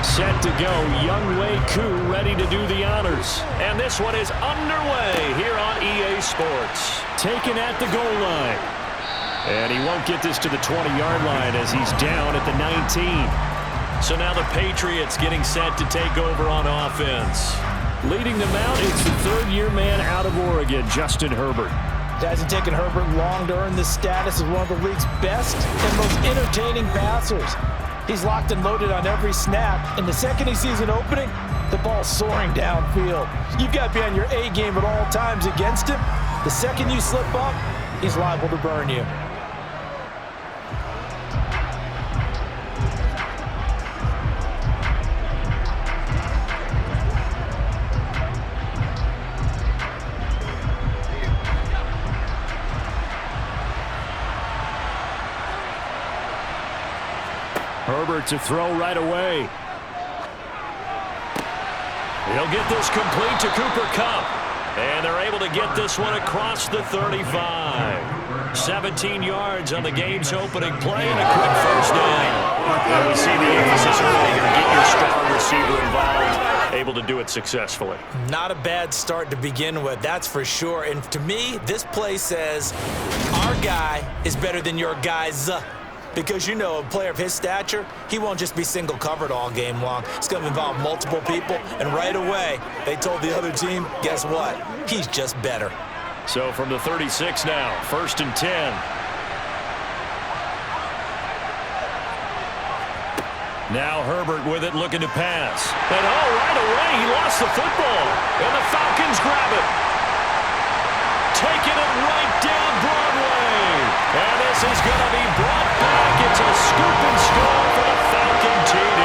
Set to go, Young Wei Koo ready to do the honors. And this one is underway here on EA Sports. Taken at the goal line. And he won't get this to the 20-yard line as he's down at the 19. So now the Patriots getting set to take over on offense. Leading them out, it's the third-year man out of Oregon, Justin Herbert. It hasn't taken Herbert long to earn this status as one of the league's best and most entertaining passers. He's locked and loaded on every snap, and the second he sees an opening, the ball's soaring downfield. You've got to be on your A game at all times against him. The second you slip up, he's liable to burn you. Herbert to throw right away. He'll get this complete to Cooper Kupp. And they're able to get this one across the 35. 17 yards on the game's opening play and a quick first down. And we see the emphasis early here. Get your star receiver involved. Able to do it successfully. Not a bad start to begin with, that's for sure. And to me, this play says our guy is better than your guys. Because, you know, a player of his stature, he won't just be single covered all game long. It's going to involve multiple people. And right away, they told the other team, guess what? He's just better. So from the 36 now, 1st and 10. Now Herbert with it, looking to pass. And right away, he lost the football. And the Falcons grab it. Taking it right down Broadway. And this is going to be brought back. It's a scoop and score for the Falcon TD.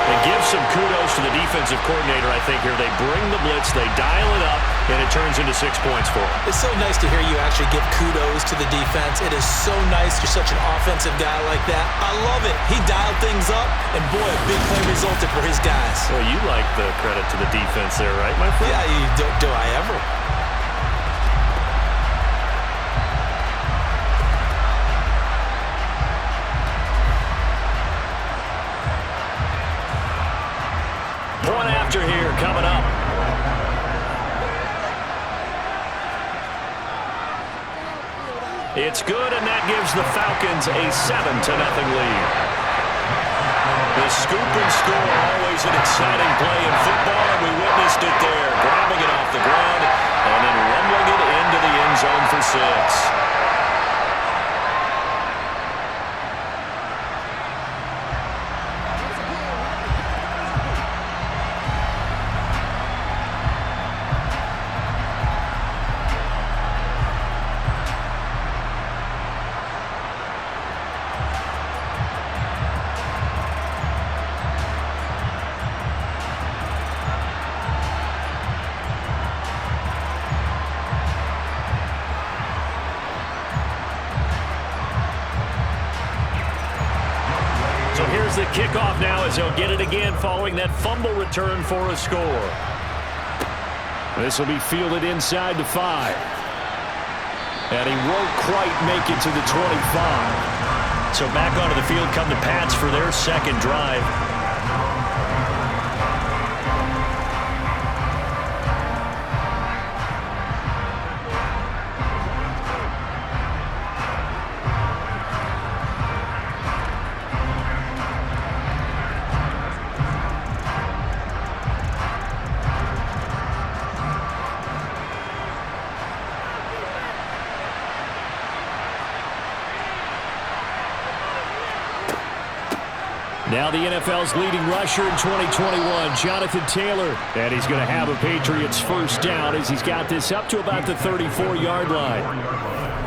And give some kudos to the defensive coordinator, I think, here. They bring the blitz, they dial it up, and it turns into 6 points for them. It's so nice to hear you actually give kudos to the defense. It is so nice. You're such an offensive guy like that. I love it. He dialed things up, and boy, a big play resulted for his guys. Well, you like the credit to the defense there, right, my friend? Yeah, do I ever? Point after here coming up. It's good, and that gives the Falcons a 7-0 lead. The scoop and score, always an exciting play in football, and we witnessed it there. Grabbing it off the ground and then rumbling it into the end zone for 6. So here's the kickoff now as he'll get it again following that fumble return for a score. This will be fielded inside the 5. And he won't quite make it to the 25. So back onto the field come the Pats for their second drive. Now the NFL's leading rusher in 2021, Jonathan Taylor. And he's going to have a Patriots first down as he's got this up to about the 34-yard line.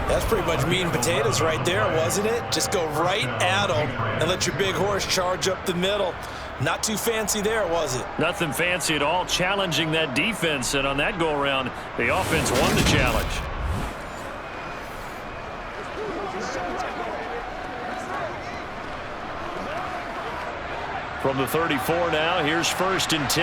That's pretty much meat and potatoes right there, wasn't it? Just go right at them and let your big horse charge up the middle. Not too fancy there, was it? Nothing fancy at all, challenging that defense. And on that go-around, the offense won the challenge. From the 34 now, here's 1st and 10.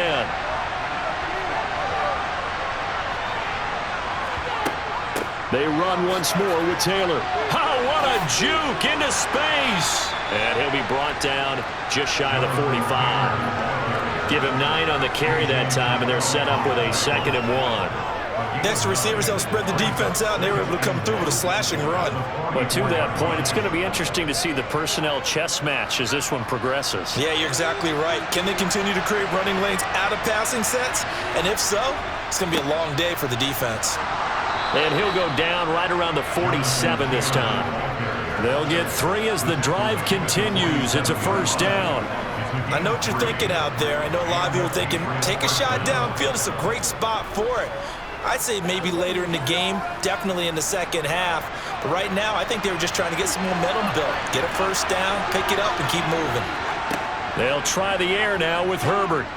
They run once more with Taylor. Oh, what a juke into space. And he'll be brought down just shy of the 45. Give him 9 on the carry that time, and they're set up with a 2nd and 1. Next, the receivers don't spread the defense out, and they were able to come through with a slashing run. But to that point, it's going to be interesting to see the personnel chess match as this one progresses. Yeah, you're exactly right. Can they continue to create running lanes out of passing sets? And if so, it's going to be a long day for the defense. And he'll go down right around the 47 this time. They'll get 3 as the drive continues. It's a 1st down. I know what you're thinking out there. I know a lot of you are thinking, take a shot downfield. It's a great spot for it. I'd say maybe later in the game, definitely in the second half. But right now, I think they were just trying to get some momentum built. Get a 1st down, pick it up, and keep moving. They'll try the air now with Herbert.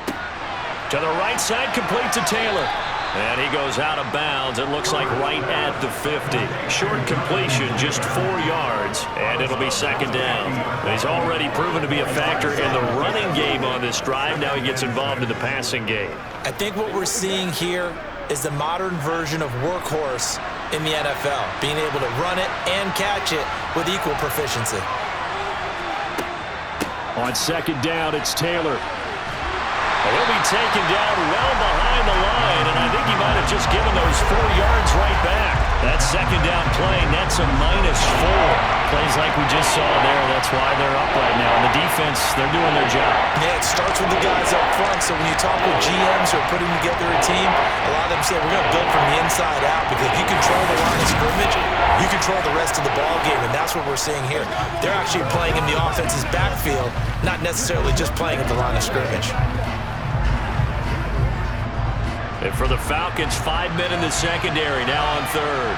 To the right side, complete to Taylor. And he goes out of bounds. It looks like right at the 50. Short completion, just 4 yards, and it'll be 2nd down. He's already proven to be a factor in the running game on this drive. Now he gets involved in the passing game. I think what we're seeing here is the modern version of workhorse in the NFL, being able to run it and catch it with equal proficiency. On 2nd down, it's Taylor. He'll be taken down well behind the line, and I think he might have just given those 4 yards right back. That 2nd down play nets a -4. Plays like we just saw there, that's why they're up right now. And the defense, they're doing their job. Yeah, it starts with the guys up front, so when you talk with GMs who are putting together a team, a lot of them say we're going to build from the inside out, because if you control the line of scrimmage, you control the rest of the ball game, and that's what we're seeing here. They're actually playing in the offense's backfield, not necessarily just playing at the line of scrimmage. And for the Falcons, 5 men in the secondary, now on 3rd.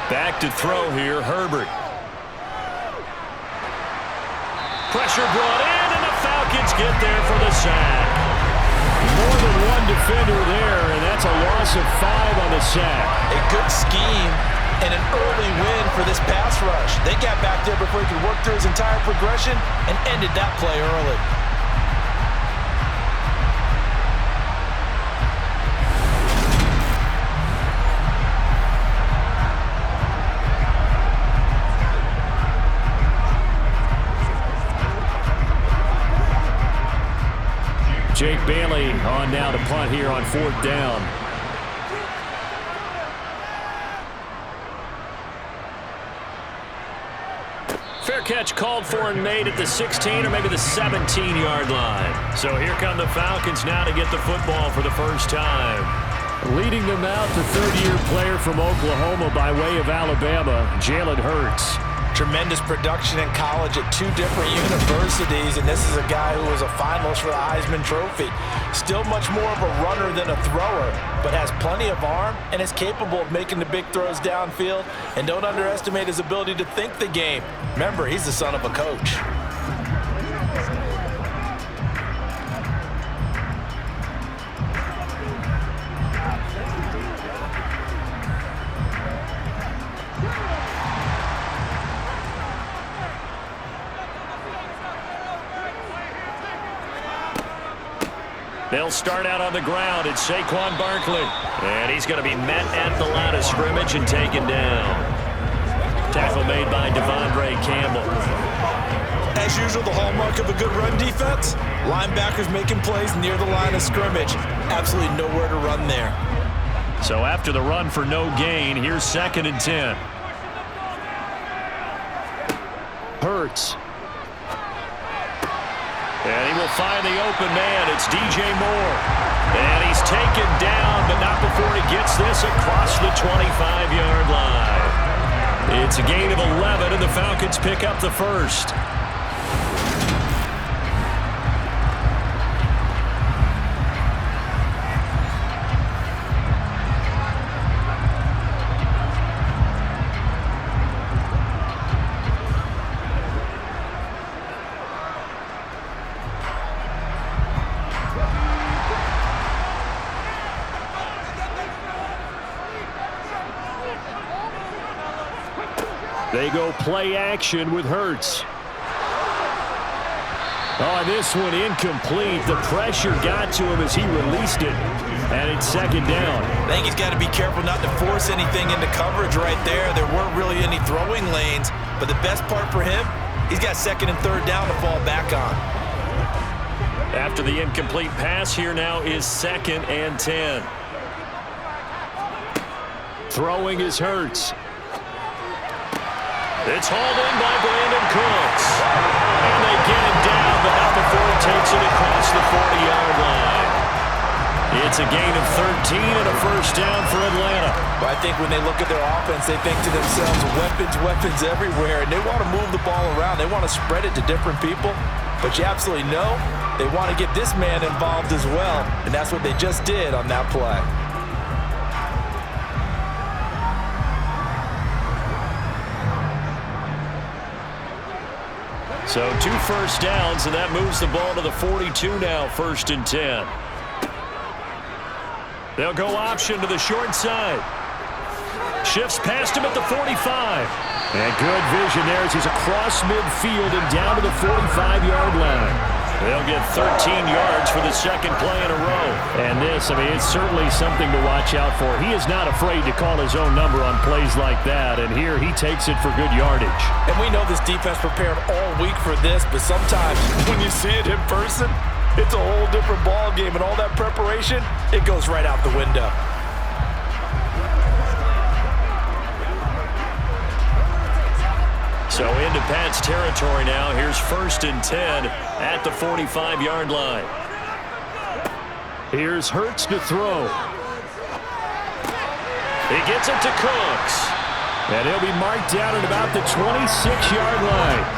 Back to throw here, Herbert. Pressure brought in, and the Falcons get there for the sack. More than one defender there, and that's a loss of 5 on the sack. A good scheme and an early win for this pass rush. They got back there before he could work through his entire progression and ended that play early. Jake Bailey on now to punt here on 4th down. Fair catch called for and made at the 16 or maybe the 17-yard line. So here come the Falcons now to get the football for the 1st time. Leading them out, the 3rd-year player from Oklahoma by way of Alabama, Jalen Hurts. Tremendous production in college at 2 different universities, and this is a guy who was a finalist for the Heisman Trophy. Still much more of a runner than a thrower, but has plenty of arm and is capable of making the big throws downfield. And don't underestimate his ability to think the game. Remember, he's the son of a coach. They'll start out on the ground. It's Saquon Barkley. And he's going to be met at the line of scrimmage and taken down. Tackle made by Devondre Campbell. As usual, the hallmark of a good run defense, linebackers making plays near the line of scrimmage. Absolutely nowhere to run there. So after the run for no gain, here's 2nd and 10. Hurts. And he will find the open man. It's DJ Moore. And he's taken down, but not before he gets this across the 25-yard line. It's a gain of 11, and the Falcons pick up the 1st. They go play action with Hurts. Oh, this one incomplete. The pressure got to him as he released it. And it's 2nd down. I think he's got to be careful not to force anything into coverage right there. There weren't really any throwing lanes. But the best part for him, He's got second and third down to fall back on. After the incomplete pass, here now is 2nd and 10. Throwing is Hurts. It's hauled in by Brandon Cooks. And they get him down, but not before he takes it across the 40-yard line. It's a gain of 13 and a first down for Atlanta. But I think when they look at their offense, they think to themselves, weapons everywhere, and they want to move the ball around. They want to spread it to different people. But you absolutely know they want to get this man involved as well, and that's what they just did on that play. So 2 first downs, and that moves the ball to the 42 now, 1st and 10. They'll go option to the short side. Shifts past him at the 45. And good vision there as he's across midfield and down to the 45-yard line. They'll get 13 yards for the 2nd play in a row. And this, it's certainly something to watch out for. He is not afraid to call his own number on plays like that. And here he takes it for good yardage. And we know this defense prepared all week for this, but sometimes when you see it in person, it's a whole different ball game, and all that preparation, it goes right out the window. So into Pat's territory now. Here's 1st and 10 at the 45-yard line. Here's Hurts to throw. He gets it to Cooks. And he'll be marked down at about the 26-yard line.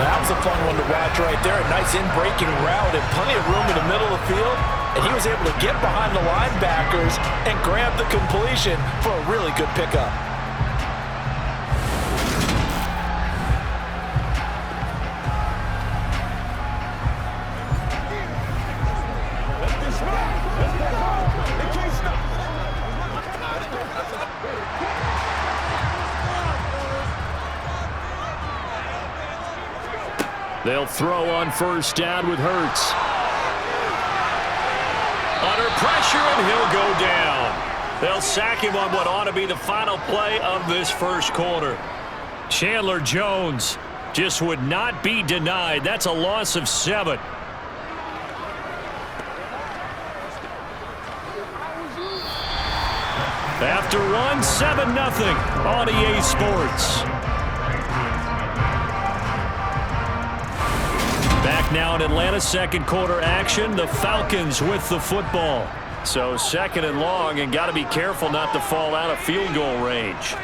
That was a fun one to watch right there. A nice in-breaking route and plenty of room in the middle of the field. And he was able to get behind the linebackers and grab the completion for a really good pickup. They'll throw on 1st down with Hurts. Under pressure, and he'll go down. They'll sack him on what ought to be the final play of this 1st quarter. Chandler Jones just would not be denied. That's a loss of 7. After 7-0 on EA Sports. Back now in Atlanta, 2nd quarter action. The Falcons with the football. So 2nd and long, and got to be careful not to fall out of field goal range.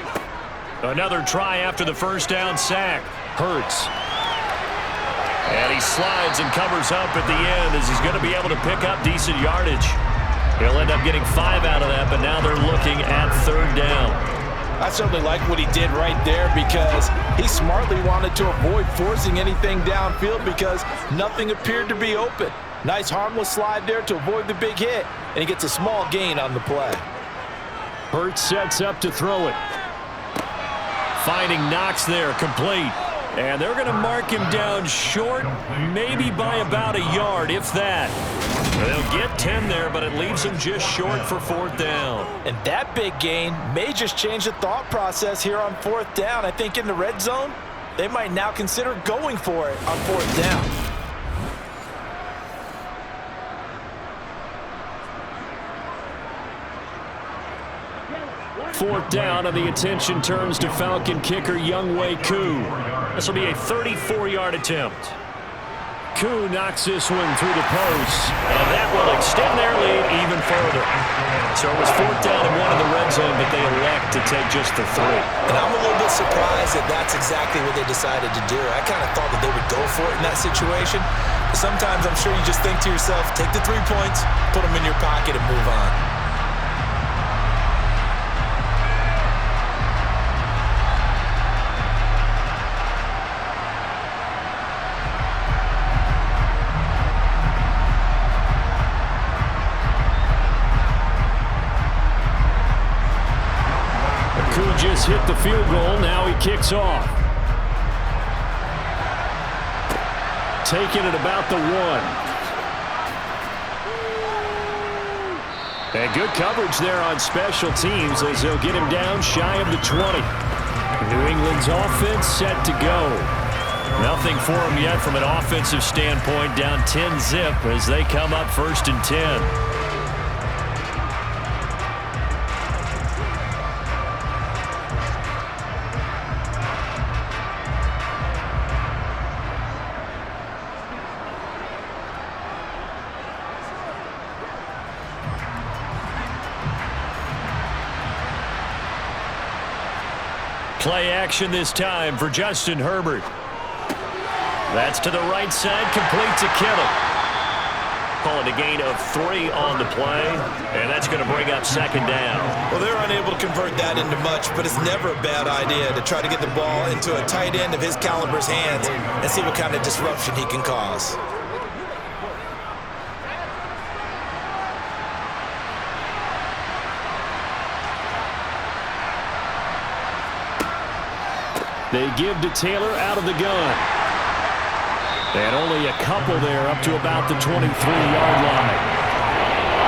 Another try after the 1st down sack. Hurts. And he slides and covers up at the end as he's going to be able to pick up decent yardage. He'll end up getting 5 out of that, but now they're looking at 3rd down. I certainly like what he did right there because he smartly wanted to avoid forcing anything downfield because nothing appeared to be open. Nice harmless slide there to avoid the big hit, and he gets a small gain on the play. Hurts sets up to throw it. Finding Knox there, complete. And they're going to mark him down short, maybe by about a yard, if that. They'll get 10 there, but it leaves them just short for 4th down. And that big gain may just change the thought process here on 4th down. I think in the red zone, they might now consider going for it on 4th down. Fourth down, and the attention turns to Falcon kicker Younghoe Koo. This will be a 34-yard attempt. Koo knocks this one through the post, and that will extend their lead even further. So it was 4th down and 1 in the red zone, but they elect to take just the 3. And I'm a little bit surprised that that's exactly what they decided to do. I kind of thought that they would go for it in that situation. But sometimes I'm sure you just think to yourself, take the 3 points, put them in your pocket, and move on. Just hit the field goal. Now he kicks off. Taking it about the 1. And good coverage there on special teams as they'll get him down shy of the 20. New England's offense set to go. Nothing for them yet from an offensive standpoint. Down 10-zip as they come up 1st and 10. Play action this time for Justin Herbert. That's to the right side, complete to Kittle. Call it a gain of 3 on the play, and that's going to bring up 2nd down. Well, they're unable to convert that into much, but it's never a bad idea to try to get the ball into a tight end of his caliber's hands and see what kind of disruption he can cause. They give to Taylor out of the gun. And only a couple there up to about the 23-yard line.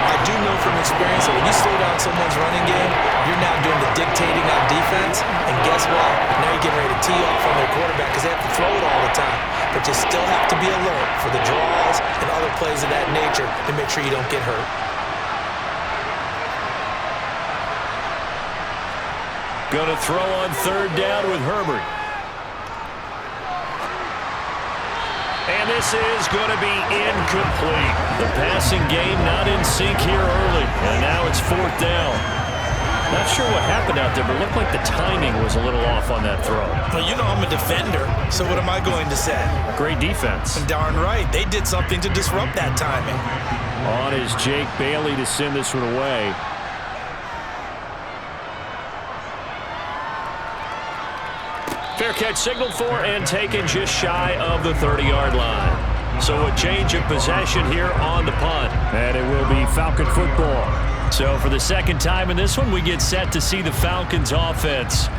I do know from experience that when you slow down someone's running game, you're now doing the dictating on defense. And guess what? Now you're getting ready to tee off on their quarterback because they have to throw it all the time. But you still have to be alert for the draws and other plays of that nature to make sure you don't get hurt. Going to throw on 3rd down with Herbert. And this is going to be incomplete. The passing game not in sync here early. And now it's 4th down. Not sure what happened out there, but it looked like the timing was a little off on that throw. Well, you know I'm a defender, so what am I going to say? Great defense. Darn right. They did something to disrupt that timing. On is Jake Bailey to send this one away. Fair catch signaled for and taken just shy of the 30-yard line. So a change of possession here on the punt. And it will be Falcon football. So for the 2nd time in this one, we get set to see the Falcons offense.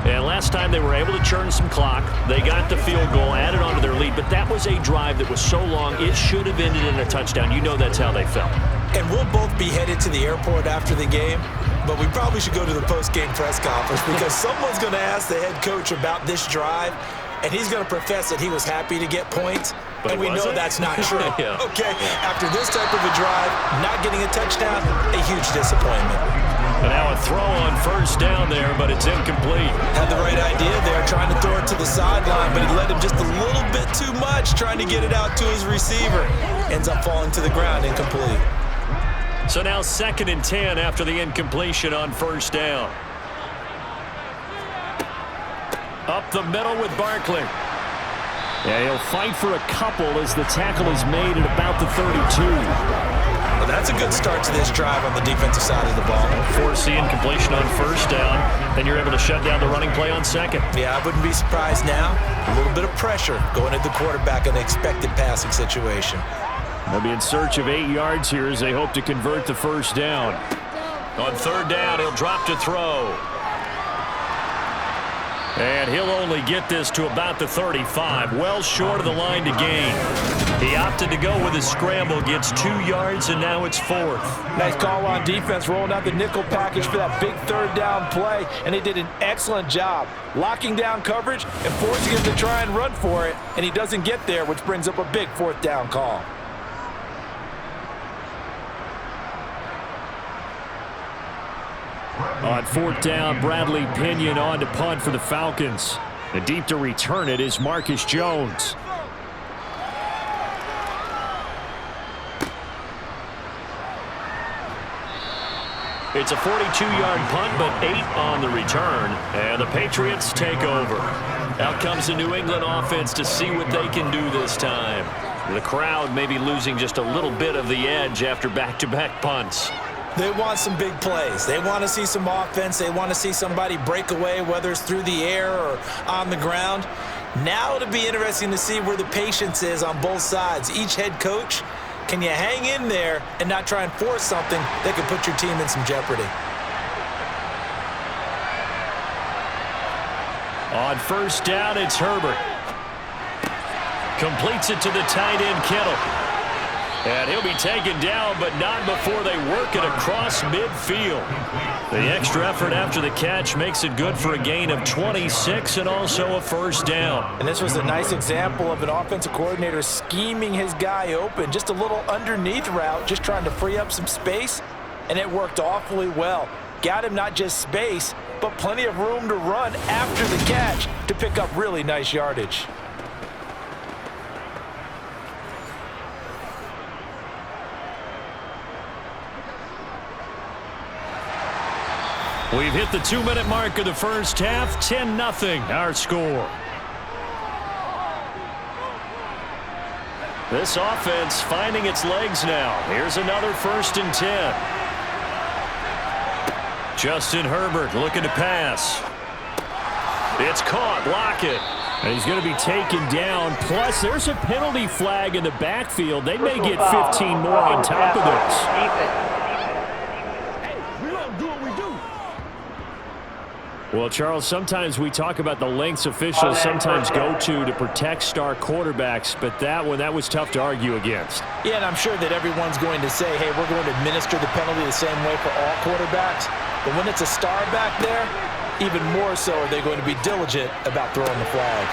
And last time they were able to churn some clock. They got the field goal, added on to their lead. But that was a drive that was so long, it should have ended in a touchdown. You know that's how they felt. And we'll both be headed to the airport after the game. But we probably should go to the post-game press conference because someone's going to ask the head coach about this drive, and he's going to profess that he was happy to get points, and we know that's not true. Yeah. Okay, after this type of a drive, not getting a touchdown, a huge disappointment. And now a throw on 1st down there, but it's incomplete. Had the right idea there, trying to throw it to the sideline, but he led him just a little bit too much, trying to get it out to his receiver. Ends up falling to the ground, incomplete. So now 2nd and 10 after the incompletion on 1st down. Up the middle with Barkley. Yeah, he'll fight for a couple as the tackle is made at about the 32. Well, that's a good start to this drive on the defensive side of the ball. Force the incompletion on 1st down. Then you're able to shut down the running play on 2nd. Yeah, I wouldn't be surprised now. A little bit of pressure going at the quarterback in an expected passing situation. They'll be in search of 8 yards here as they hope to convert the 1st down. On 3rd down, he'll drop to throw. And he'll only get this to about the 35, well short of the line to gain. He opted to go with a scramble, gets 2 yards, and now it's 4th. Nice call on defense, rolling out the nickel package for that big 3rd down play, and they did an excellent job locking down coverage and forcing him to try and run for it, and he doesn't get there, which brings up a big 4th down call. On 4th down, Bradley Pinion on to punt for the Falcons. And deep to return it is Marcus Jones. It's a 42-yard punt, but 8 on the return. And the Patriots take over. Out comes the New England offense to see what they can do this time. The crowd may be losing just a little bit of the edge after back-to-back punts. They want some big plays. They want to see some offense. They want to see somebody break away, whether it's through the air or on the ground. Now it'll be interesting to see where the patience is on both sides. Each head coach, can you hang in there and not try and force something that could put your team in some jeopardy? On 1st down, it's Herbert. Completes it to the tight end, Kittle. And he'll be taken down, but not before they work it across midfield. The extra effort after the catch makes it good for a gain of 26 and also a first down. And this was a nice example of an offensive coordinator scheming his guy open. Just a little underneath route, just trying to free up some space, and it worked awfully well. Got him not just space, but plenty of room to run after the catch to pick up really nice yardage. We've hit the 2-minute mark of the first half, 10-0 our score. This offense finding its legs now. Here's another 1st and 10. Justin Herbert looking to pass. It's caught. Lockett. And he's going to be taken down. Plus, there's a penalty flag in the backfield. They may get 15 more on top of this. Well, Charles, sometimes we talk about the lengths officials sometimes go to protect star quarterbacks, but that was tough to argue against. Yeah, and I'm sure that everyone's going to say, hey, we're going to administer the penalty the same way for all quarterbacks. But when it's a star back there, even more so are they going to be diligent about throwing the flag.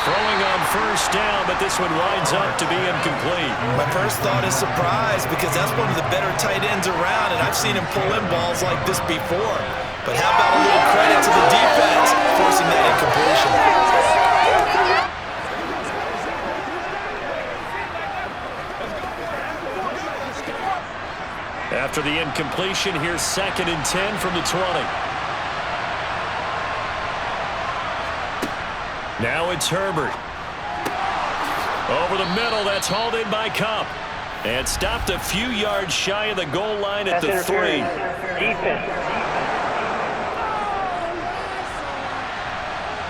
Throwing on first down, but this one winds up to be incomplete. My first thought is surprise because that's one of the better tight ends around, and I've seen him pull in balls like this before. But how about a little credit to the defense forcing that incompletion? After the incompletion, here's 2nd and 10 from the 20. Now it's Herbert. Over the middle, that's hauled in by Cup. And stopped a few yards shy of the goal line at the 3.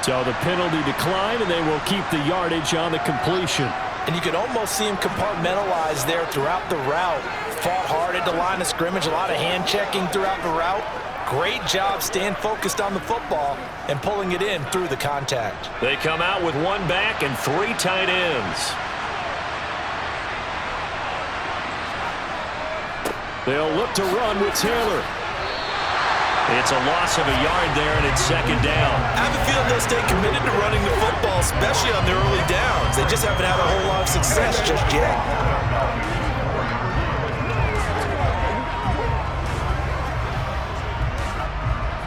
So the penalty declined, and they will keep the yardage on the completion. And you can almost see him compartmentalize there throughout the route. Fought hard at the line of scrimmage, a lot of hand-checking throughout the route. Great job staying focused on the football and pulling it in through the contact. They come out with 1 back and 3 tight ends. They'll look to run with Taylor. It's a loss of a yard there, and it's 2nd down. I have a feeling they'll stay committed to running the football, especially on their early downs. They just haven't had a whole lot of success just yet.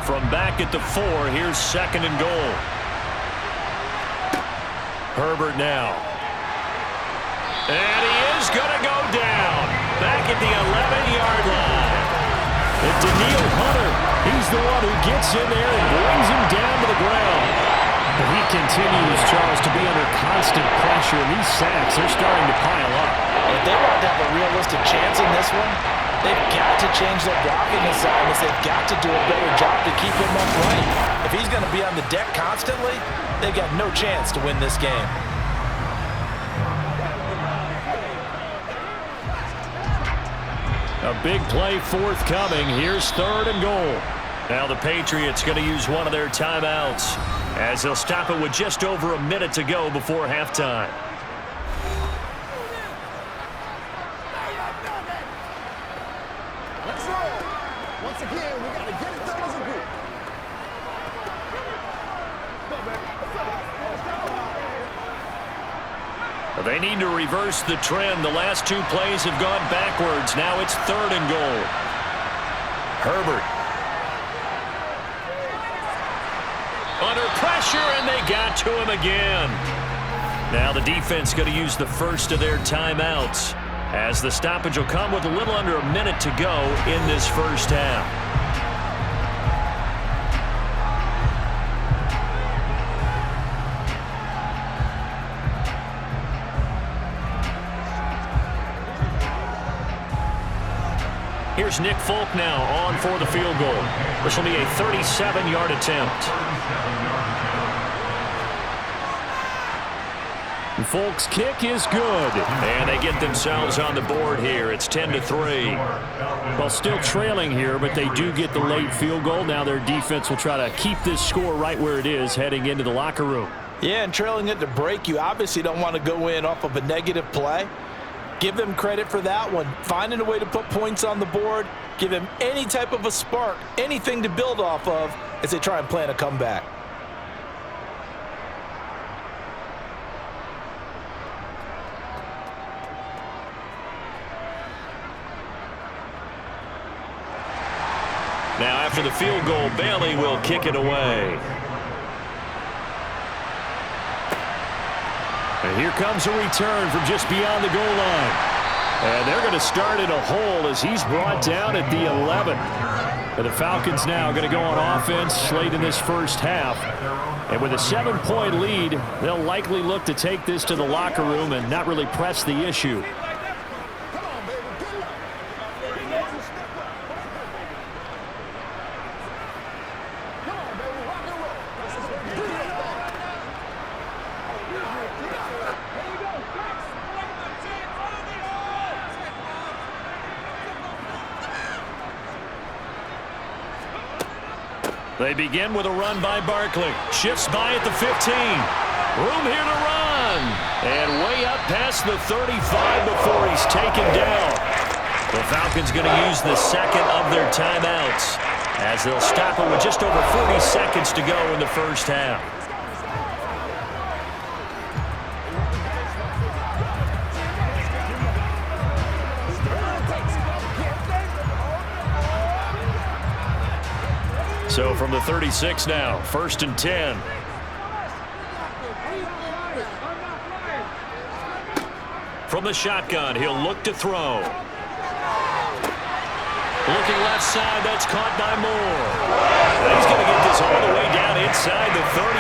From back at the 4, here's 2nd and goal. Herbert now. And he is going to go down. Back at the 11-yard line. It's Daniil Hunter. He's the one who gets in there and brings him down to the ground. But he continues, Charles, to be under constant pressure. And these sacks are starting to pile up. If they want to have a realistic chance in this one, they've got to change their blocking assignments. They've got to do a better job to keep him upright. If he's going to be on the deck constantly, they've got no chance to win this game. A big play forthcoming. Here's 3rd and goal. Now the Patriots going to use one of their timeouts as they'll stop it with just over a minute to go before halftime. Let's roll. Once again, we got to get it done as a group. They need to reverse the trend. The last 2 plays have gone backwards. Now it's 3rd and goal. Herbert. Under pressure, and they got to him again. Now the defense going to use the first of their timeouts as the stoppage will come with a little under a minute to go in this first half. Here's Nick Folk now on for the field goal. This will be a 37-yard attempt. Folk's kick is good. And they get themselves on the board here. It's 10-3. Well, still trailing here, but they do get the late field goal. Now their defense will try to keep this score right where it is heading into the locker room. Yeah, and trailing it to break, you obviously don't want to go in off of a negative play. Give them credit for that one. Finding a way to put points on the board, give them any type of a spark, anything to build off of as they try and plan a comeback. Now after the field goal, Bailey will kick it away. And here comes a return from just beyond the goal line. And they're going to start in a hole as he's brought down at the 11. And the Falcons now going to go on offense late in this first half. And with a 7-point lead, they'll likely look to take this to the locker room and not really press the issue. They begin with a run by Barkley. Shifts by at the 15. Room here to run. And way up past the 35 before he's taken down. The Falcons going to use the second of their timeouts as they'll stop it with just over 40 seconds to go in the first half. So from the 36 now, 1st and 10. From the shotgun, he'll look to throw. Looking left side, that's caught by Moore. And he's going to get this all the way down inside the 35.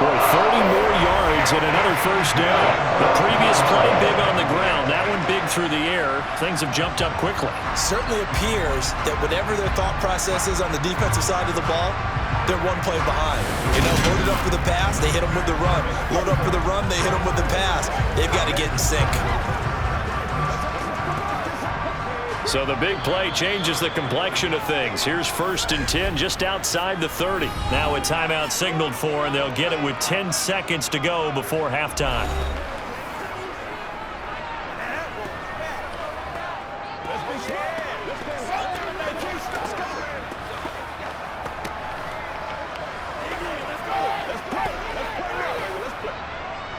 Boy, 30 more yards and another first down. The previous play big on the ground. That one big through the air. Things have jumped up quickly. Certainly appears that whatever their thought process is on the defensive side of the ball, they're one play behind. You know, loaded up for the pass, they hit them with the run. Load up for the run, they hit them with the pass. They've got to get in sync. So the big play changes the complexion of things. Here's 1st and 10 just outside the 30. Now a timeout signaled for, and they'll get it with 10 seconds to go before halftime.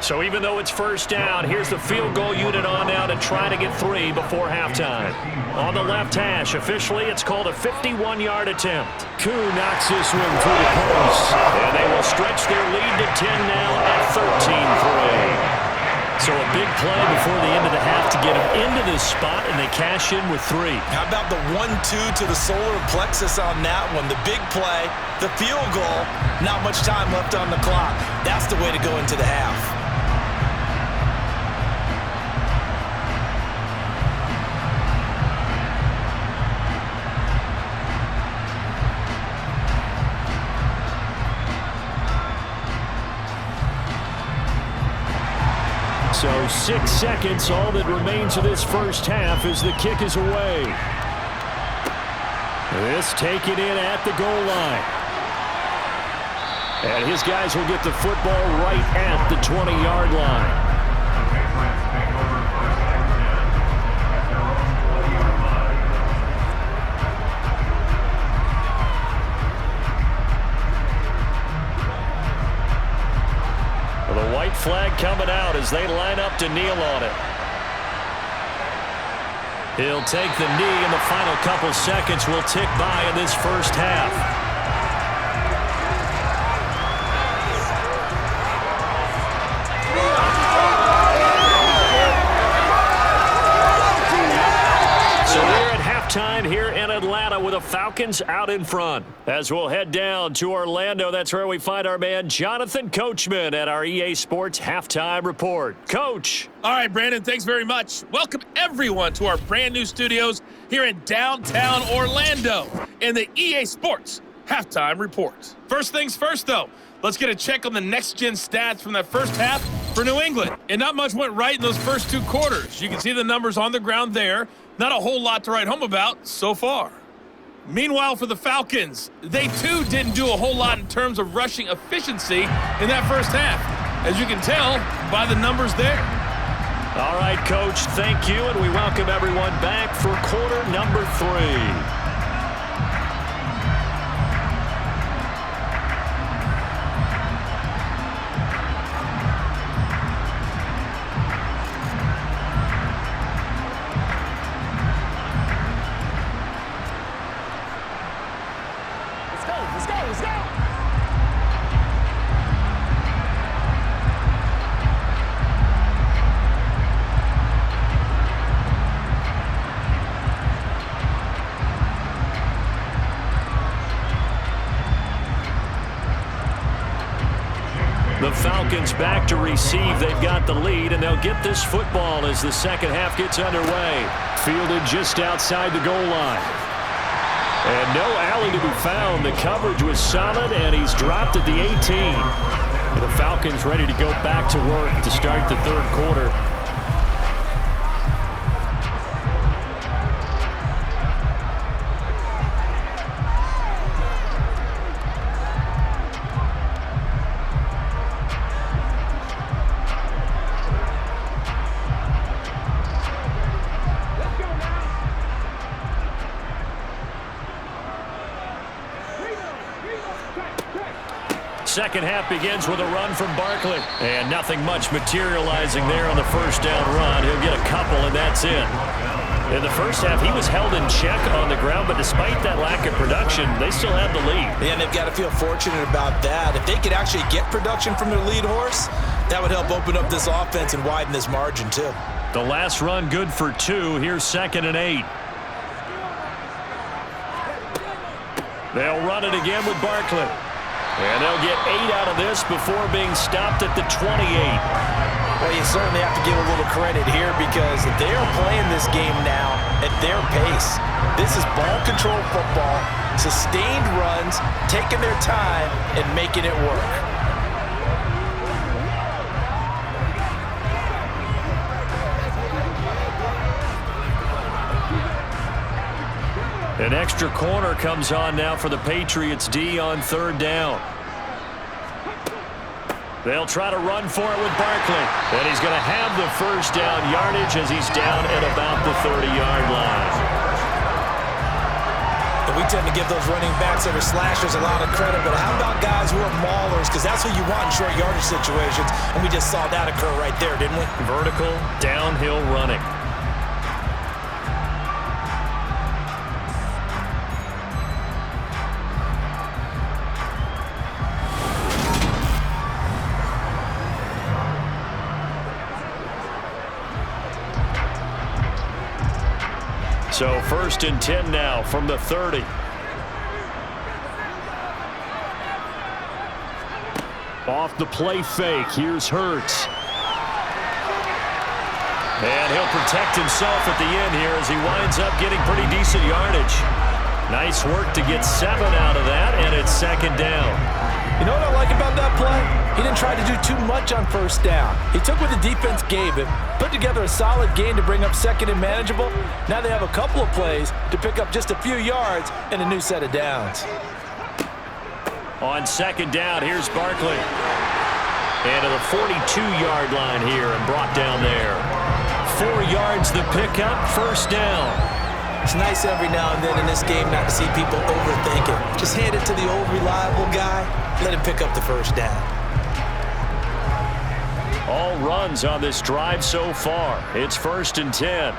So even though it's first down, here's the field goal unit on now to try to get 3 before halftime. On the left hash, officially it's called a 51-yard attempt. Koo knocks this one through the post. And they will stretch their lead to 10 now at 13-3. So a big play before the end of the half to get them into this spot, and they cash in with 3. How about the 1-2 to the solar plexus on that one? The big play, the field goal, not much time left on the clock. That's the way to go into the half. So 6 seconds, all that remains of this first half as the kick is away. This taken in at the goal line. And his guys will get the football right at the 20-yard line. Flag coming out as they line up to kneel on it. He'll take the knee, and the final couple seconds will tick by in this first half. So we're at halftime here in Atlanta with the Falcons out in front. As we'll head down to Orlando, that's where we find our man Jonathan Coachman at our EA Sports Halftime Report. Coach. All right, Brandon, thanks very much. Welcome, everyone, to our brand-new studios here in downtown Orlando in the EA Sports Halftime Report. First things first, though, let's get a check on the next-gen stats from that first half for New England. And not much went right in those first 2 quarters. You can see the numbers on the ground there. Not a whole lot to write home about so far. Meanwhile, for the Falcons, they too didn't do a whole lot in terms of rushing efficiency in that first half, as you can tell by the numbers there. All right, Coach, thank you, and we welcome everyone back for quarter number 3. The Falcons back to receive. They've got the lead, and they'll get this football as the second half gets underway. Fielded just outside the goal line. And no alley to be found. The coverage was solid, and he's dropped at the 18. The Falcons ready to go back to work to start the third quarter. Second half begins with a run from Barkley. And nothing much materializing there on the first down run. He'll get a couple, and that's it. In the first half, he was held in check on the ground, but despite that lack of production, they still have the lead. And they've got to feel fortunate about that. If they could actually get production from their lead horse, that would help open up this offense and widen this margin, too. The last run good for 2. Here's 2nd and 8. They'll run it again with Barkley. And they'll get 8 out of this before being stopped at the 28. Well, you certainly have to give a little credit here because they are playing this game now at their pace. This is ball control football, sustained runs, taking their time, and making it work. An extra corner comes on now for the Patriots D on 3rd down. They'll try to run for it with Barkley. And he's going to have the first down yardage as he's down at about the 30-yard line. And we tend to give those running backs that are slashers a lot of credit, but how about guys who are maulers? Because that's who you want in short yardage situations. And we just saw that occur right there, didn't we? Vertical, downhill running. So 1st and 10 now from the 30. Off the play fake. Here's Hurts. And he'll protect himself at the end here as he winds up getting pretty decent yardage. Nice work to get 7 out of that, and it's 2nd down. You know what I like about that play? He didn't try to do too much on 1st down. He took what the defense gave him, put together a solid gain to bring up 2nd and manageable. Now they have a couple of plays to pick up just a few yards and a new set of downs. On 2nd down, here's Barkley. And to the 42-yard line here and brought down there. 4 yards the pickup, 1st down. It's nice every now and then in this game not to see people overthink it. Just hand it to the old reliable guy. Let him pick up the 1st down. All runs on this drive so far. It's 1st and 10.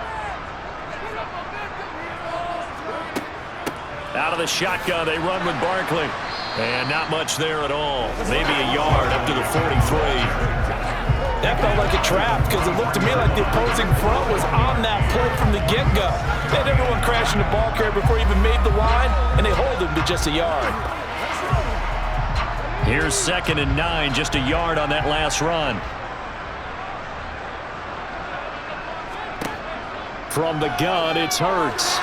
Out of the shotgun, they run with Barkley. And not much there at all. Maybe a yard up to the 43. That felt like a trap because it looked to me like the opposing front was on that play from the get-go. They had everyone crashing the ball carrier before he even made the line, and they hold him to just a yard. Here's 2nd and 9, just a yard on that last run. From the gun, it's Hurts.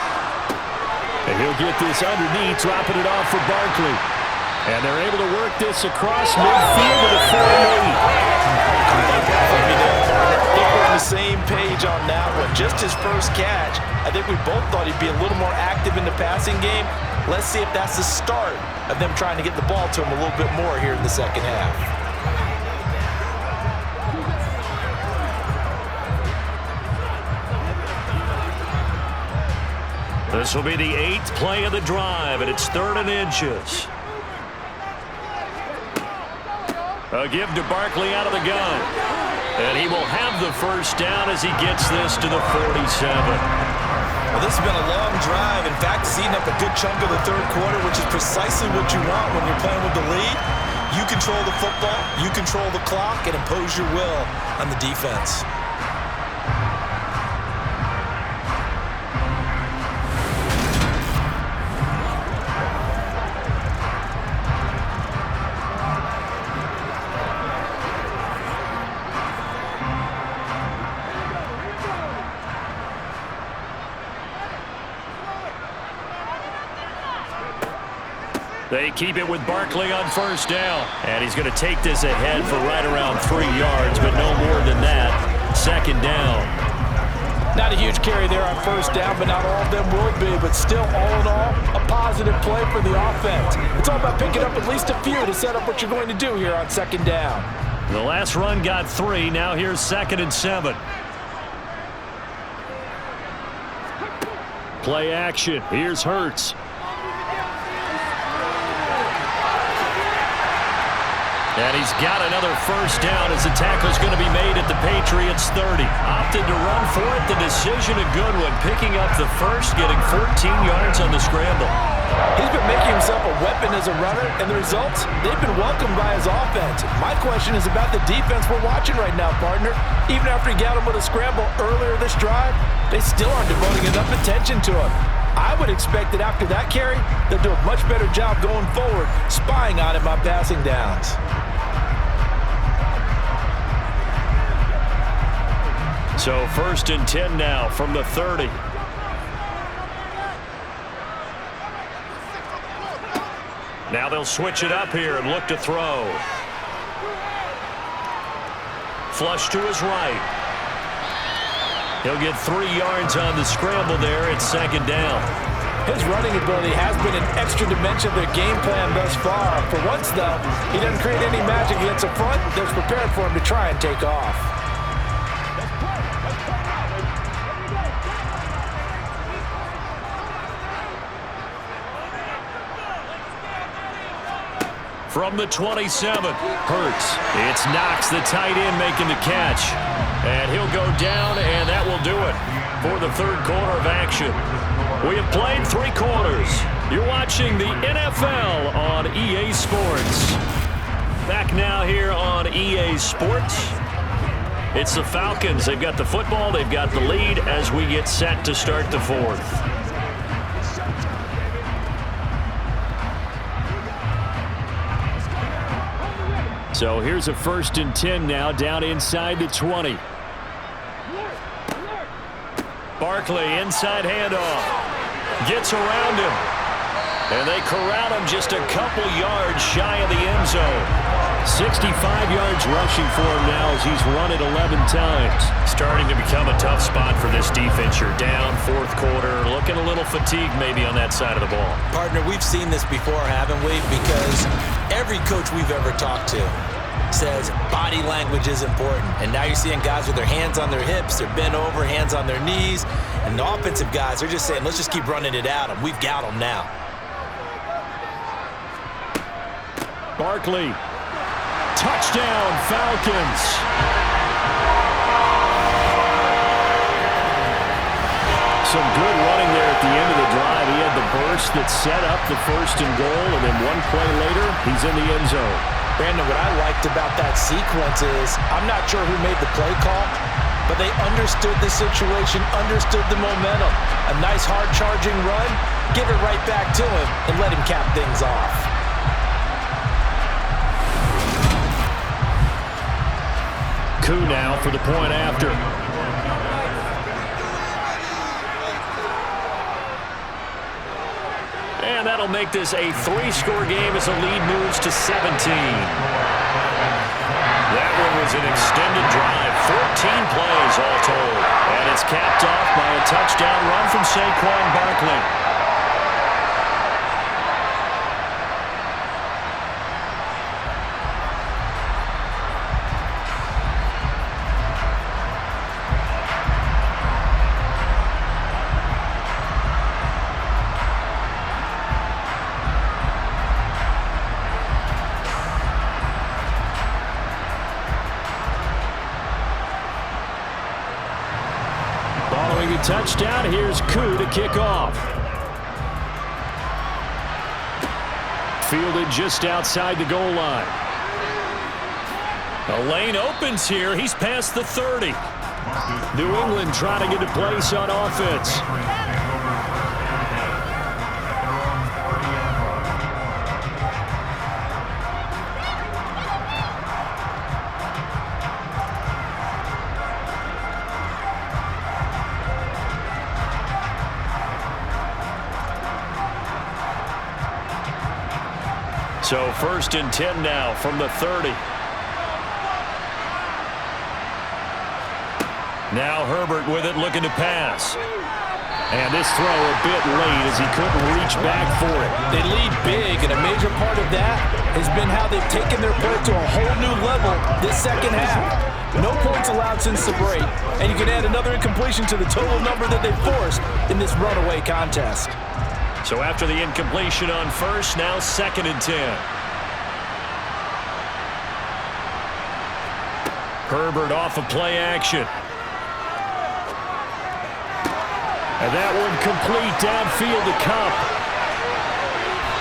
And he'll get this underneath, dropping it off for Barkley. And they're able to work this across midfield with a 4-8. I think we're on the same page on that one. Just his first catch. I think we both thought he'd be a little more active in the passing game. Let's see if that's the start of them trying to get the ball to him a little bit more here in the second half. This will be the 8th play of the drive, and it's 3rd and inches. A give to Barkley out of the gun. And he will have the first down as he gets this to the 47. Well, this has been a long drive. In fact, it's eaten up a good chunk of the 3rd quarter, which is precisely what you want when you're playing with the lead. You control the football, you control the clock, and impose your will on the defense. They keep it with Barkley on first down. And he's going to take this ahead for right around 3 yards, but no more than that. 2nd down. Not a huge carry there on first down, but not all of them will be. But still, all in all, a positive play for the offense. It's all about picking up at least a few to set up what you're going to do here on 2nd down. The last run got 3. Now here's 2nd and 7. Play action. Here's Hurts. And he's got another first down as the tackle's going to be made at the Patriots 30. Opted to run for it. The decision a good one. Picking up the first, getting 14 yards on the scramble. He's been making himself a weapon as a runner, and the results, they've been welcomed by his offense. My question is about the defense we're watching right now, partner. Even after he got him with a scramble earlier this drive, they still aren't devoting enough attention to him. I would expect that after that carry, they'll do a much better job going forward, spying on him on passing downs. So 1st and 10 now from the 30. Now they'll switch it up here and look to throw. Flush to his right. He'll get 3 yards on the scramble there at 2nd down. His running ability has been an extra dimension of their game plan thus far. For once, though, he doesn't create any magic against the front that's prepared for him to try and take off. From the 27, Hurts. It's Knox, the tight end, making the catch. And he'll go down, and that will do it for the 3rd quarter of action. We have played 3 quarters. You're watching the NFL on EA Sports. Back now here on EA Sports. It's the Falcons. They've got the football. They've got the lead as we get set to start the 4th. So here's a 1st and 10 now, down inside the 20. Barkley, inside handoff. Gets around him. And they corral him just a couple yards shy of the end zone. 65 yards rushing for him now as he's run it 11 times. Starting to become a tough spot for this defense. You're down 4th quarter, looking a little fatigued maybe on that side of the ball. Partner, we've seen this before, haven't we? Because every coach we've ever talked to says body language is important. And now you're seeing guys with their hands on their hips, they're bent over, hands on their knees. And the offensive guys, they're just saying, let's just keep running it at them. We've got them now. Barkley. Touchdown, Falcons. Some good running there at the end of the drive. He had the burst that set up the 1st and goal, and then one play later, he's in the end zone. Brandon, what I liked about that sequence is I'm not sure who made the play call, but they understood the situation, understood the momentum. A nice hard-charging run, give it right back to him, and let him cap things off. Coup now for the point after. And that'll make this a 3-score game as the lead moves to 17. That one was an extended drive, 14 plays all told. And it's capped off by a touchdown run from Saquon Barkley. touchdown. Here's Koo to kick off. Fielded just outside the goal line. The lane opens here. He's past the 30. New England trying to get a place on offense. So 1st and 10 now from the 30. Now Herbert with it, looking to pass. And this throw a bit late as he couldn't reach back for it. They lead big, and a major part of that has been how they've taken their play to a whole new level this second half. No points allowed since the break, and you can add another incompletion to the total number that they forced in this runaway contest. So after the incompletion on 1st, now 2nd and 10. Herbert off of play action. And that one complete downfield to Cup.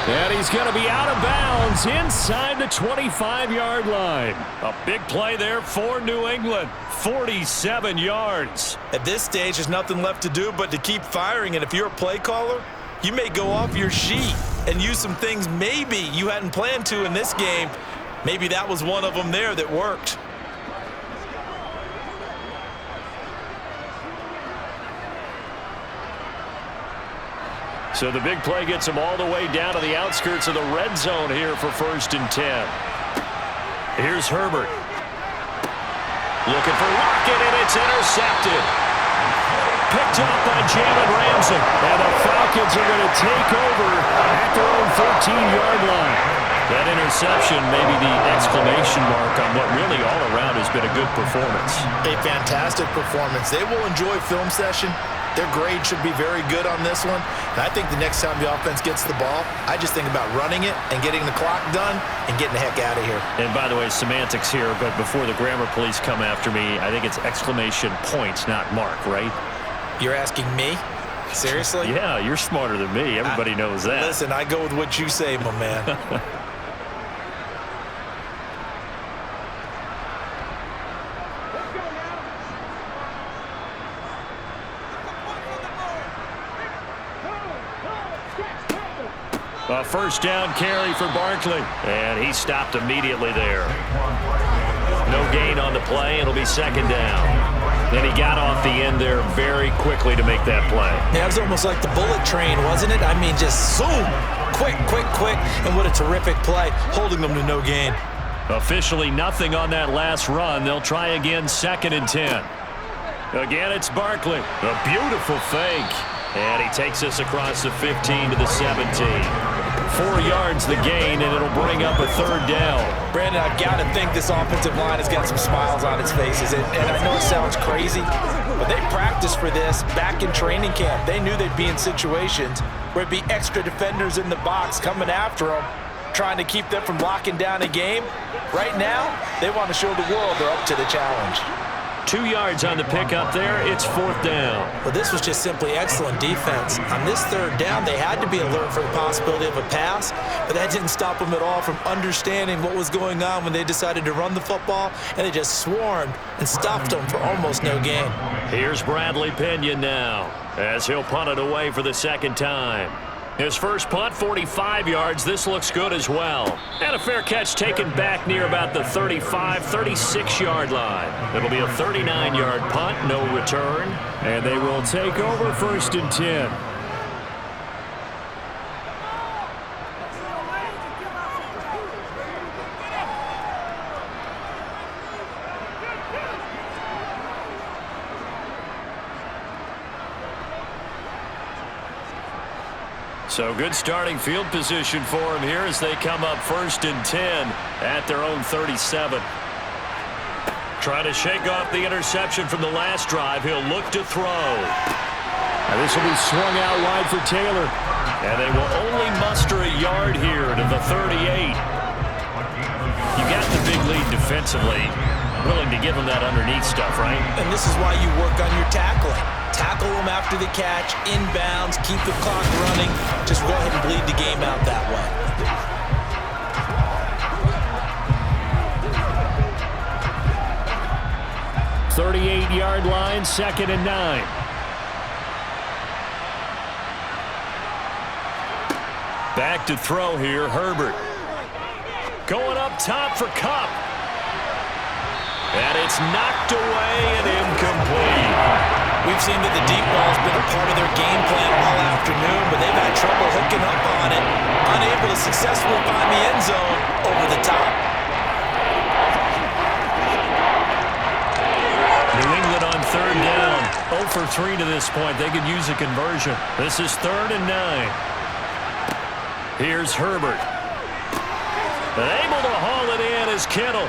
And he's going to be out of bounds inside the 25-yard line. A big play there for New England. 47 yards. At this stage, there's nothing left to do but to keep firing. And if you're a play caller, you may go off your sheet and use some things maybe you hadn't planned to in this game. Maybe that was one of them there that worked. So the big play gets him all the way down to the outskirts of the red zone here for 1st and 10. Here's Herbert. Looking for Lockett, and it's intercepted. Picked up by Jalen Ramsey. And the Falcons are going to take over at their own 14-yard line. That interception may be the exclamation mark on what really all around has been a good performance. A fantastic performance. They will enjoy film session. Their grade should be very good on this one. And I think the next time the offense gets the ball, I just think about running it and getting the clock done and getting the heck out of here. And by the way, semantics here, but before the grammar police come after me, I think it's exclamation point, not mark, right? You're asking me? Seriously? Yeah, you're smarter than me. Everybody knows that. Listen, I go with what you say, my man. A 1st down carry for Barkley. And he stopped immediately there. No gain on the play. It'll be 2nd down. And he got off the end there very quickly to make that play. Yeah, it was almost like the bullet train, wasn't it? I mean, just zoom. Quick, quick, quick. And what a terrific play, holding them to no gain. Officially nothing on that last run. They'll try again, 2nd and 10. Again, it's Barkley. A beautiful fake. And he takes us across the 15 to the 17. 4 yards the gain, and it'll bring up a 3rd down. Brandon, I've got to think this offensive line has got some smiles on its faces. And I know it sounds crazy, but they practiced for this back in training camp. They knew they'd be in situations where it'd be extra defenders in the box coming after them, trying to keep them from locking down a game. Right now, they want to show the world they're up to the challenge. 2 yards on the pickup there. It's 4th down. Well, this was just simply excellent defense. On this 3rd down, they had to be alert for the possibility of a pass, but that didn't stop them at all from understanding what was going on when they decided to run the football, and they just swarmed and stuffed them for almost no gain. Here's Bradley Pinion now as he'll punt it away for the 2nd time. His first punt, 45 yards. This looks good as well. And a fair catch taken back near about the 35, 36-yard line. It'll be a 39-yard punt, no return. And they will take over 1st and 10. So good starting field position for him here as they come up 1st and 10 at their own 37. Trying to shake off the interception from the last drive. He'll look to throw. And this will be swung out wide for Taylor. And they will only muster a yard here to the 38. You got the big lead defensively. willing to give him that underneath stuff, right? And this is why you work on your tackling. Tackle them after the catch, inbounds, keep the clock running. Just go ahead and bleed the game out that way. .38-yard line, 2nd and 9. Back to throw here, Herbert. Going up top for Kupp. And it's knocked away and incomplete. We've seen that the deep ball's been a part of their game plan all afternoon, but they've had trouble hooking up on it, unable to successfully find the end zone over the top. New England on 3rd down. 0 for 3 to this point. They could use a conversion. This is 3rd and 9. Here's Herbert. And able to haul it in is Kittle.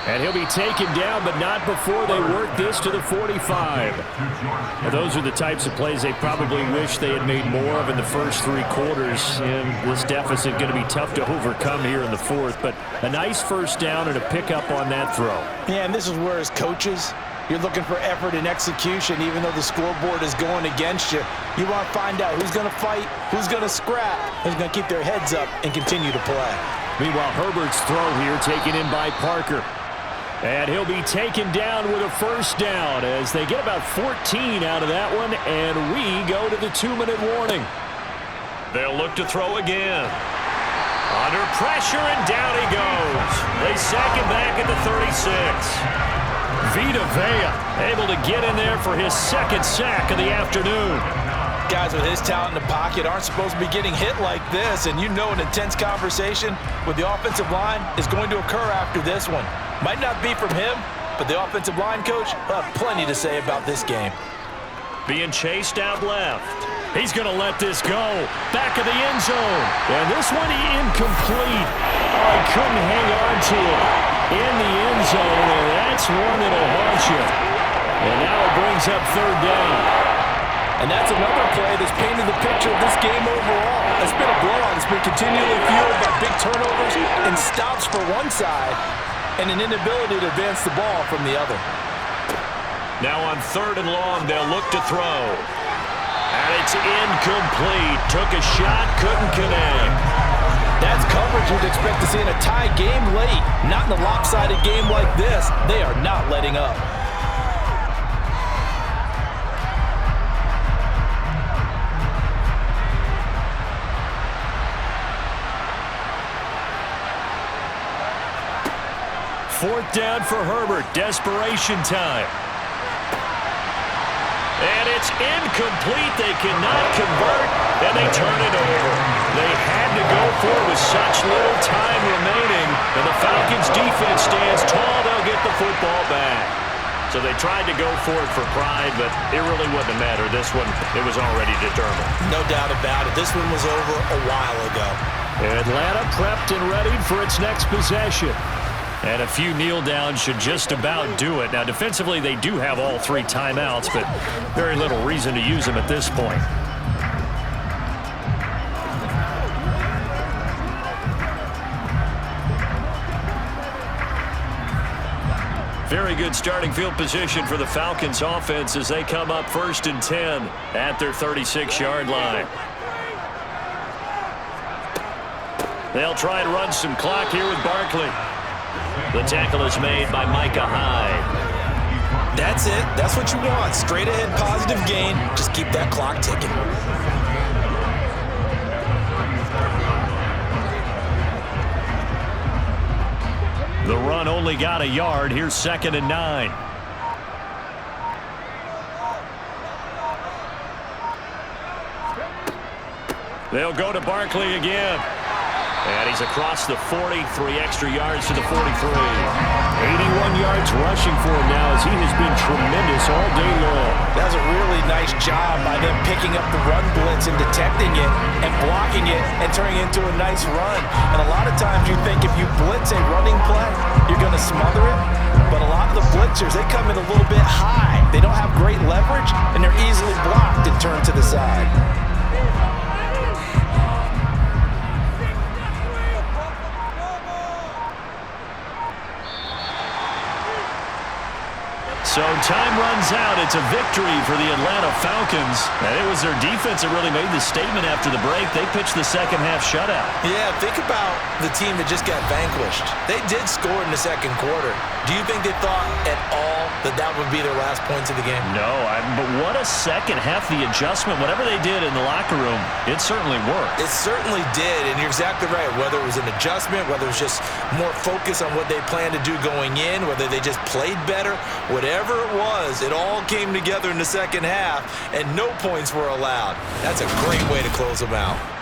And he'll be taken down, but not before they work this to the 45. Now, those are the types of plays they probably wish they had made more of in the first 3 quarters. And this deficit going to be tough to overcome here in the 4th. But a nice first down and a pickup on that throw. Yeah, and this is where as coaches, you're looking for effort and execution, even though the scoreboard is going against you. You want to find out who's going to fight, who's going to scrap, who's going to keep their heads up and continue to play. Meanwhile, Herbert's throw here taken in by Parker. And he'll be taken down with a first down as they get about 14 out of that one, and we go to the 2-minute warning. They'll look to throw again. Under pressure, and down he goes. They sack him back at the 36. Vita Vea able to get in there for his 2nd sack of the afternoon. Guys with his talent in the pocket aren't supposed to be getting hit like this, and you know an intense conversation with the offensive line is going to occur after this one. Might not be from him, but the offensive line coach will have plenty to say about this game. Being chased out left. He's going to let this go. Back of the end zone. And this one incomplete. Oh, he couldn't hang on to it in the end zone, and that's one that'll haunt you. And now it brings up 3rd down. And that's another play that's painted the picture of this game overall. It's been a blowout. It's been continually fueled by big turnovers and stops for one side and an inability to advance the ball from the other. Now on 3rd and long, they'll look to throw. And it's incomplete. Took a shot, couldn't connect. That's coverage you'd expect to see in a tie game late. Not in a lopsided game like this. They are not letting up. Fourth down for Herbert. Desperation time. And it's incomplete. They cannot convert, and they turn it over. They had to go for it with such little time remaining, and the Falcons' defense stands tall. They'll get the football back. So they tried to go for it for pride, but it really wouldn't have mattered. This one, it was already determined. No doubt about it. This one was over a while ago. Atlanta prepped and ready for its next possession. And a few kneel downs should just about do it. Now, defensively, they do have all 3 timeouts, but very little reason to use them at this point. Very good starting field position for the Falcons offense as they come up 1st and 10 at their 36-yard line. They'll try and run some clock here with Barkley. The tackle is made by Micah Hyde. That's it. That's what you want. Straight ahead positive gain. Just keep that clock ticking. The run only got a yard. Here's 2nd and 9. They'll go to Barkley again. And he's across the 40, 3 extra yards to the 43. 81 yards rushing for him now as he has been tremendous all day long. That was a really nice job by them picking up the run blitz and detecting it and blocking it and turning it into a nice run. And a lot of times you think if you blitz a running play, you're going to smother it. But a lot of the blitzers, they come in a little bit high. They don't have great leverage, and they're easily blocked and turned to the side. So time runs out. It's a victory for the Atlanta Falcons. And it was their defense that really made the statement after the break. They pitched the second half shutout. Yeah, think about the team that just got vanquished. They did score in the second quarter. Do you think they thought at all that that would be their last points of the game? No, but what a second half. The adjustment, whatever they did in the locker room, it certainly worked. It certainly did, and you're exactly right. Whether it was an adjustment, whether it was just more focus on what they planned to do going in, whether they just played better, whatever it was, it all came together in the second half, and no points were allowed. That's a great way to close them out.